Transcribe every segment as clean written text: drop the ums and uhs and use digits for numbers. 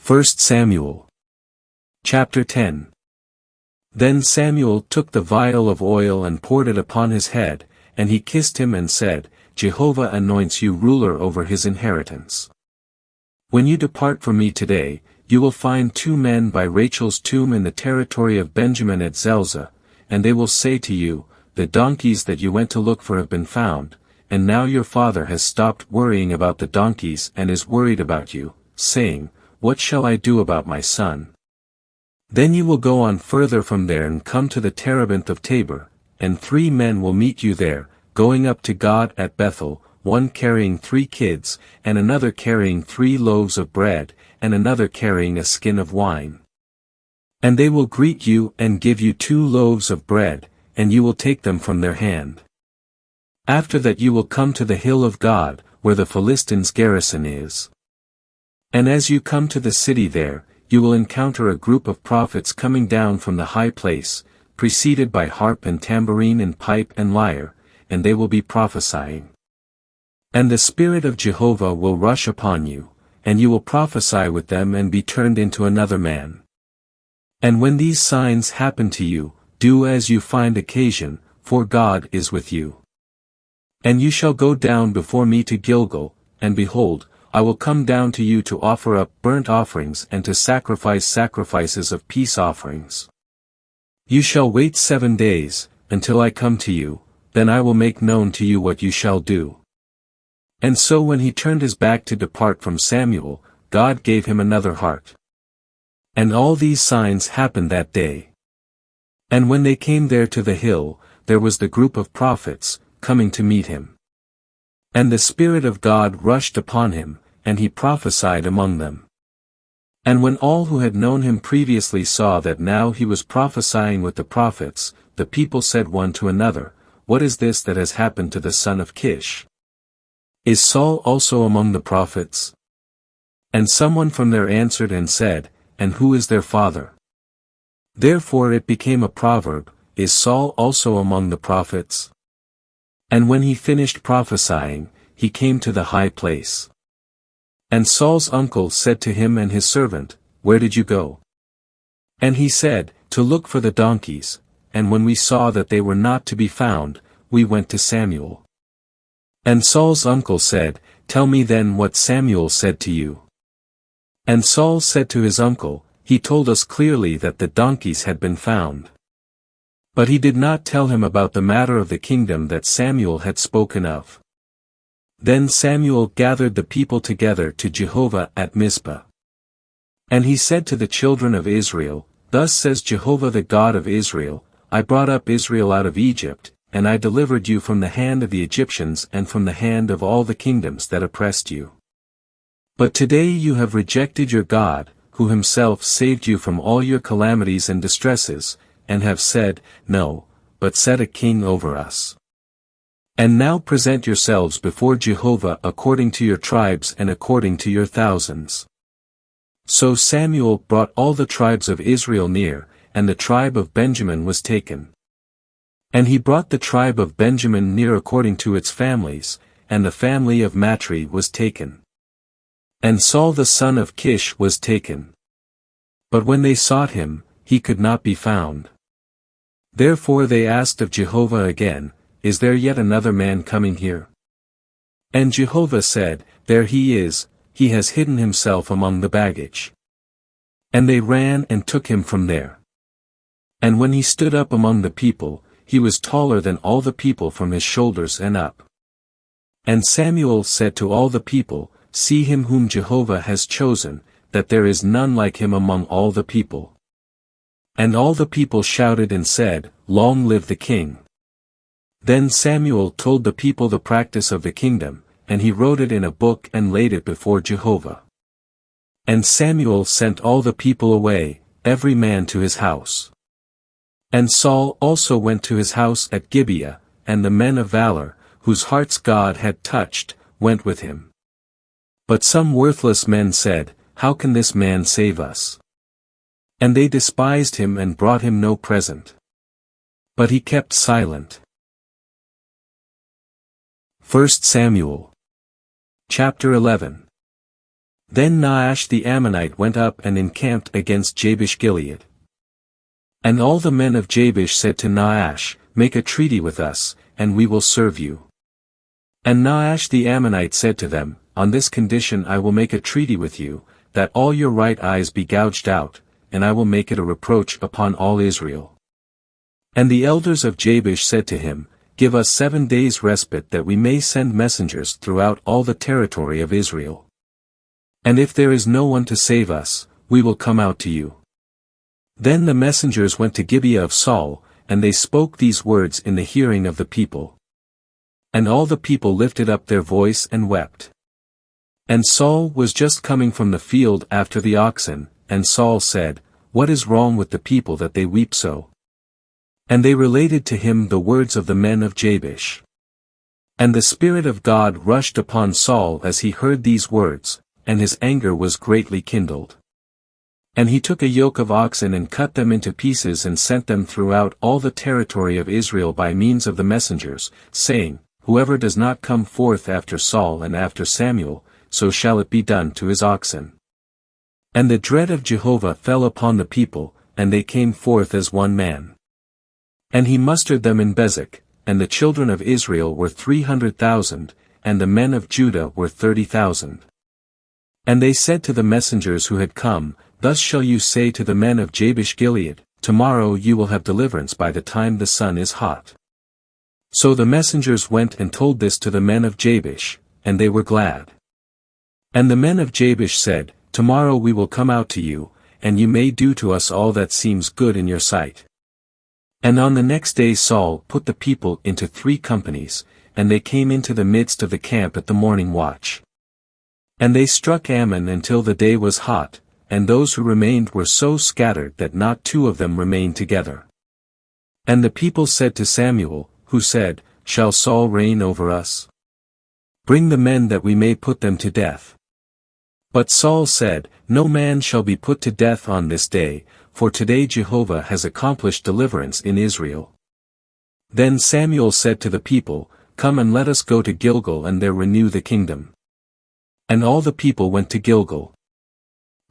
1 Samuel Chapter 10. Then Samuel took the vial of oil and poured it upon his head, and he kissed him and said, Jehovah anoints you ruler over his inheritance. When you depart from me today, you will find 2 men by Rachel's tomb in the territory of Benjamin at Zelzah, and they will say to you, the donkeys that you went to look for have been found, and now your father has stopped worrying about the donkeys and is worried about you, saying, What shall I do about my son? Then you will go on further from there and come to the terebinth of Tabor, and 3 men will meet you there, going up to God at Bethel, one carrying 3 kids, and another carrying 3 loaves of bread, and another carrying a skin of wine. And they will greet you and give you 2 loaves of bread, and you will take them from their hand. After that you will come to the hill of God, where the Philistines' garrison is. And as you come to the city there, you will encounter a group of prophets coming down from the high place, preceded by harp and tambourine and pipe and lyre, and they will be prophesying. And the Spirit of Jehovah will rush upon you, and you will prophesy with them and be turned into another man. And when these signs happen to you, do as you find occasion, for God is with you. And you shall go down before me to Gilgal, and behold, I will come down to you to offer up burnt offerings and to sacrifice sacrifices of peace offerings. You shall wait 7 days, until I come to you, then I will make known to you what you shall do. And so when he turned his back to depart from Samuel, God gave him another heart. And all these signs happened that day. And when they came there to the hill, there was the group of prophets, coming to meet him. And the Spirit of God rushed upon him, and he prophesied among them. And when all who had known him previously saw that now he was prophesying with the prophets, the people said one to another, What is this that has happened to the son of Kish? Is Saul also among the prophets? And someone from there answered and said, And who is their father? Therefore it became a proverb, Is Saul also among the prophets? And when he finished prophesying, he came to the high place. And Saul's uncle said to him and his servant, Where did you go? And he said, To look for the donkeys, and when we saw that they were not to be found, we went to Samuel. And Saul's uncle said, Tell me then what Samuel said to you. And Saul said to his uncle, He told us clearly that the donkeys had been found. But he did not tell him about the matter of the kingdom that Samuel had spoken of. Then Samuel gathered the people together to Jehovah at Mizpah. And he said to the children of Israel, Thus says Jehovah the God of Israel, I brought up Israel out of Egypt, and I delivered you from the hand of the Egyptians and from the hand of all the kingdoms that oppressed you. But today you have rejected your God, who himself saved you from all your calamities and distresses, and have said, No, but set a king over us. And now present yourselves before Jehovah according to your tribes and according to your thousands. So Samuel brought all the tribes of Israel near, and the tribe of Benjamin was taken. And he brought the tribe of Benjamin near according to its families, and the family of Matri was taken. And Saul the son of Kish was taken. But when they sought him, he could not be found. Therefore they asked of Jehovah again, Is there yet another man coming here? And Jehovah said, There he is, he has hidden himself among the baggage. And they ran and took him from there. And when he stood up among the people, he was taller than all the people from his shoulders and up. And Samuel said to all the people, See him whom Jehovah has chosen, that there is none like him among all the people. And all the people shouted and said, Long live the king. Then Samuel told the people the practice of the kingdom, and he wrote it in a book and laid it before Jehovah. And Samuel sent all the people away, every man to his house. And Saul also went to his house at Gibeah, and the men of valor, whose hearts God had touched, went with him. But some worthless men said, How can this man save us? And they despised him and brought him no present. But he kept silent. 1 Samuel Chapter 11. Then Nahash the Ammonite went up and encamped against Jabesh-Gilead. And all the men of Jabesh said to Nahash, Make a treaty with us, and we will serve you. And Nahash the Ammonite said to them, On this condition I will make a treaty with you, that all your right eyes be gouged out, and I will make it a reproach upon all Israel. And the elders of Jabesh said to him, Give us 7 days' respite that we may send messengers throughout all the territory of Israel. And if there is no one to save us, we will come out to you. Then the messengers went to Gibeah of Saul, and they spoke these words in the hearing of the people. And all the people lifted up their voice and wept. And Saul was just coming from the field after the oxen, and Saul said, What is wrong with the people that they weep so? And they related to him the words of the men of Jabesh. And the Spirit of God rushed upon Saul as he heard these words, and his anger was greatly kindled. And he took a yoke of oxen and cut them into pieces and sent them throughout all the territory of Israel by means of the messengers, saying, Whoever does not come forth after Saul and after Samuel, so shall it be done to his oxen. And the dread of Jehovah fell upon the people, and they came forth as one man. And he mustered them in Bezek, and the children of Israel were 300,000, and the men of Judah were 30,000. And they said to the messengers who had come, Thus shall you say to the men of Jabesh-Gilead, Tomorrow you will have deliverance by the time the sun is hot. So the messengers went and told this to the men of Jabesh, and they were glad. And the men of Jabesh said, Tomorrow we will come out to you, and you may do to us all that seems good in your sight. And on the next day Saul put the people into 3 companies, and they came into the midst of the camp at the morning watch. And they struck Ammon until the day was hot, and those who remained were so scattered that not 2 of them remained together. And the people said to Samuel, who said, Shall Saul reign over us? Bring the men that we may put them to death. But Saul said, No man shall be put to death on this day, for today Jehovah has accomplished deliverance in Israel. Then Samuel said to the people, Come and let us go to Gilgal and there renew the kingdom. And all the people went to Gilgal.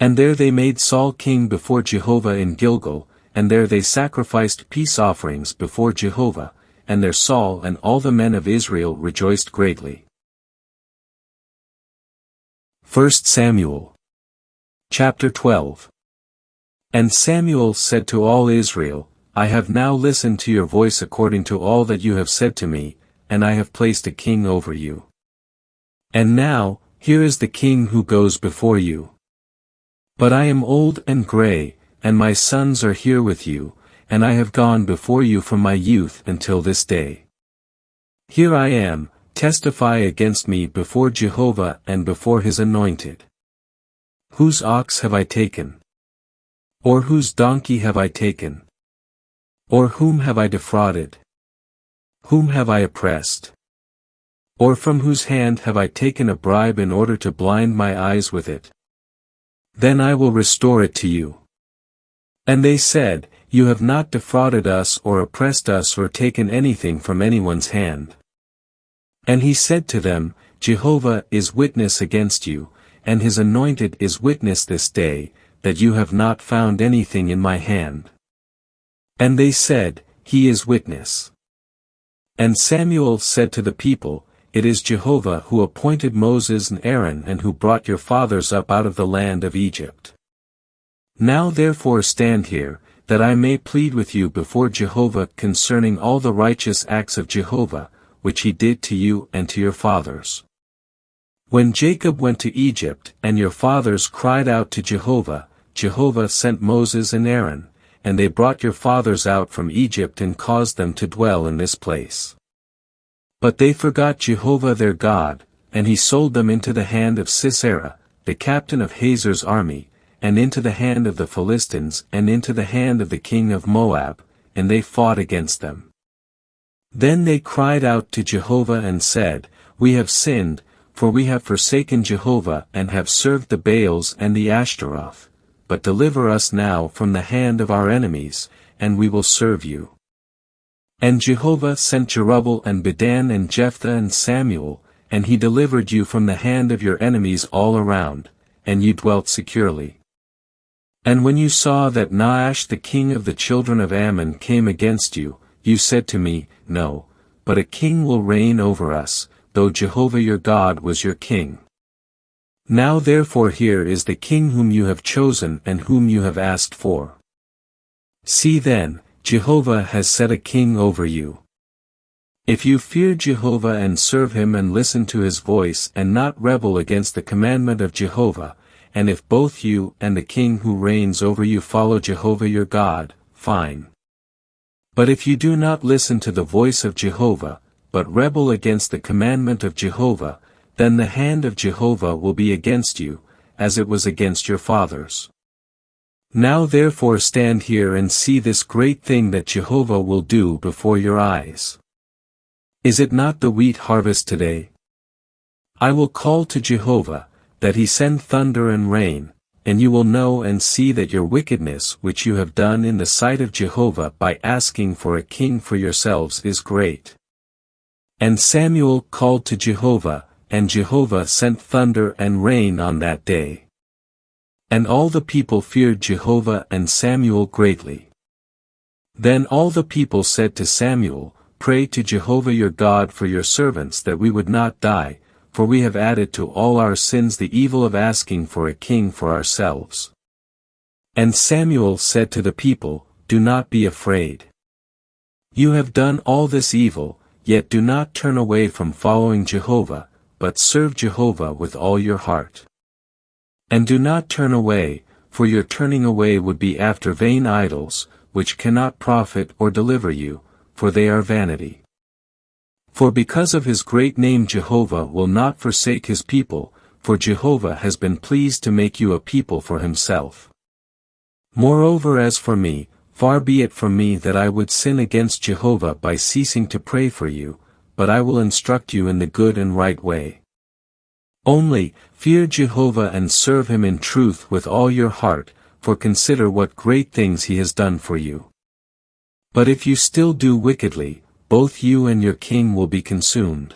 And there they made Saul king before Jehovah in Gilgal, and there they sacrificed peace offerings before Jehovah, and there Saul and all the men of Israel rejoiced greatly. 1 Samuel Chapter 12. And Samuel said to all Israel, I have now listened to your voice according to all that you have said to me, and I have placed a king over you. And now, here is the king who goes before you. But I am old and gray, and my sons are here with you, and I have gone before you from my youth until this day. Here I am, testify against me before Jehovah and before his anointed. Whose ox have I taken? Or whose donkey have I taken? Or whom have I defrauded? Whom have I oppressed? Or from whose hand have I taken a bribe in order to blind my eyes with it? Then I will restore it to you. And they said, You have not defrauded us or oppressed us or taken anything from anyone's hand. And he said to them, Jehovah is witness against you, and his anointed is witness this day, that you have not found anything in my hand. And they said, He is witness. And Samuel said to the people, It is Jehovah who appointed Moses and Aaron and who brought your fathers up out of the land of Egypt. Now therefore stand here, that I may plead with you before Jehovah concerning all the righteous acts of Jehovah, which he did to you and to your fathers. When Jacob went to Egypt and your fathers cried out to Jehovah, Jehovah sent Moses and Aaron, and they brought your fathers out from Egypt and caused them to dwell in this place. But they forgot Jehovah their God, and he sold them into the hand of Sisera, the captain of Hazor's army, and into the hand of the Philistines and into the hand of the king of Moab, and they fought against them. Then they cried out to Jehovah and said, We have sinned, for we have forsaken Jehovah and have served the Baals and the Ashtaroth, but deliver us now from the hand of our enemies, and we will serve you. And Jehovah sent Jerubbaal and Bedan and Jephthah and Samuel, and he delivered you from the hand of your enemies all around, and you dwelt securely. And when you saw that Nahash the king of the children of Ammon came against you, you said to me, No, but a king will reign over us, though Jehovah your God was your king. Now therefore here is the king whom you have chosen and whom you have asked for. See then, Jehovah has set a king over you. If you fear Jehovah and serve him and listen to his voice and not rebel against the commandment of Jehovah, and if both you and the king who reigns over you follow Jehovah your God, fine. But if you do not listen to the voice of Jehovah, but rebel against the commandment of Jehovah, then the hand of Jehovah will be against you, as it was against your fathers. Now therefore stand here and see this great thing that Jehovah will do before your eyes. Is it not the wheat harvest today? I will call to Jehovah, that he send thunder and rain, and you will know and see that your wickedness which you have done in the sight of Jehovah by asking for a king for yourselves is great. And Samuel called to Jehovah, and Jehovah sent thunder and rain on that day. And all the people feared Jehovah and Samuel greatly. Then all the people said to Samuel, Pray to Jehovah your God for your servants that we would not die, for we have added to all our sins the evil of asking for a king for ourselves. And Samuel said to the people, Do not be afraid. You have done all this evil, yet do not turn away from following Jehovah, but serve Jehovah with all your heart. And do not turn away, for your turning away would be after vain idols, which cannot profit or deliver you, for they are vanity. For because of his great name Jehovah will not forsake his people, for Jehovah has been pleased to make you a people for himself. Moreover as for me, far be it from me that I would sin against Jehovah by ceasing to pray for you, but I will instruct you in the good and right way. Only, fear Jehovah and serve him in truth with all your heart, for consider what great things he has done for you. But if you still do wickedly, both you and your king will be consumed.